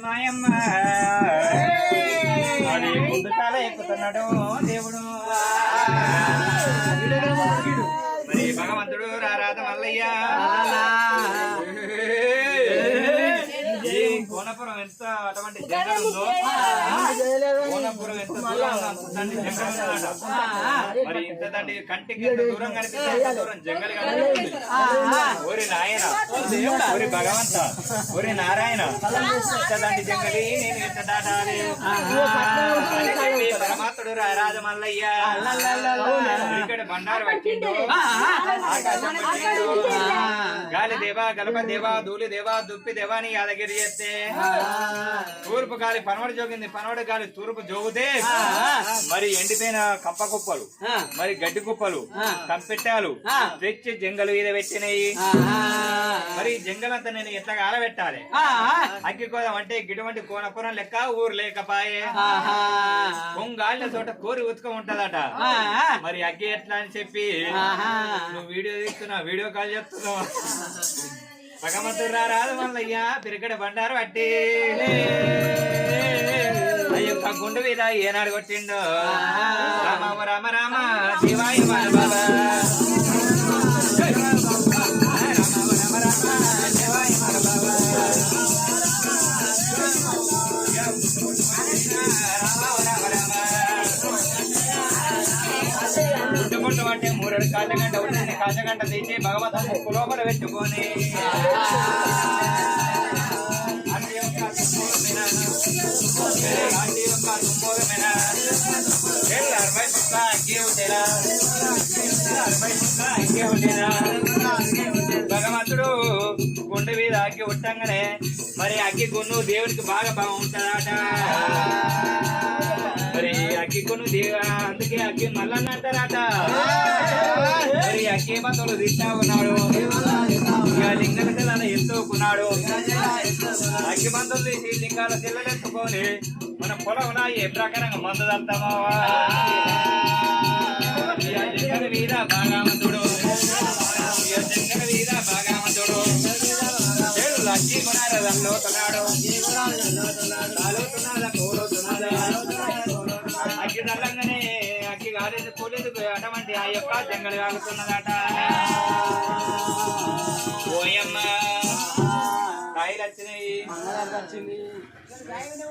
మాయమ్మ అది ముందుకాల ఎక్కుతున్నాడు దేవుడు మరి భగవంతుడు రారాధ మల్లయ్య కోనపురం ఎంత అటువంటి జంగల్ ఉందో కోనపురం ఎంత మరి ఇంత దండి కంటికి ఎంత దూరం కనిపిస్తుంది దూరం జంగల్ కనిపిస్తుంది ఓరి నాయన ఓరి భగవంత ఓరి నారాయణ ఇంత దండి జంగలి నేను ఎంత దాటాలి పరమాత్ముడు రారాజ మల్లయ్య ఇక్కడ బండారు పట్టిండు ఆకాశం పట్టిండు గాలి దేవా గలప దేవా ధూళి దేవా దుప్పి దేవాని యాదగిరి చేస్తే తూర్పు గాలి పనవడి జోగింది పనవడి గాలి తూర్పు జోగితే మరి ఎండిపోయిన కంప కుప్పలు మరి గడ్డి కుప్పలు కంపెట్టాలు తెచ్చి జంగలు మీద పెట్టినాయి మరి జంగలంతా నేను ఎట్లా ఆలబెట్టాలి అగ్గి కోదం అంటే గిటువంటి కోనపురం లెక్క ఊరు లేకపాయే కొంగాళ్ళ చోట కోరి ఉతుక ఉంటదట మరి అగ్గి ఎట్లా అని చెప్పి నువ్వు వీడియో తీస్తున్నావు వీడియో కాల్ చెప్తున్నావు భగవంతుడు రారాదు మల్లయ్య పిరికడ బండారు పట్టి అయ్యొక్క గుండు మీద ఏనాడు కొట్టిండు రామ రామ రామ శివాయ బాబా అంటే మూడు కాచగంట ఉంటుంది కాచగంట తీసి భగవంతుడు ముక్కు లోపల పెట్టుకొని అట్టి యొక్క భగవంతుడు గుండె మీద అగ్గి ఉట్టంగానే మరి అగ్గి గున్ను దేవునికి బాగా బాగుంటుందట మరి అగ్గి కొను అందుకే అగ్గి మల్లన్న అంటారట మరి అగ్గి మందులు తీస్తా ఉన్నాడు ఇక లింగల తెల్లని ఎత్తుకున్నాడు అగ్గి మందులు తీసి లింగాల తెల్లలు ఎత్తుకొని మన పొలంలో ఏ ప్రకారంగా మందు తల్తామా లింగల మీద భాగవంతుడు లింగల మీద భాగవంతుడు అగ్గి కొనారదంలో తన్నాడు అగ్గి తల్లంగానే అగ్గి కాలేదు పోలేదు అటువంటి ఆ యొక్క జంగలు కాగుతున్నదట ఓయమ్మ కాయలు వచ్చినాయి.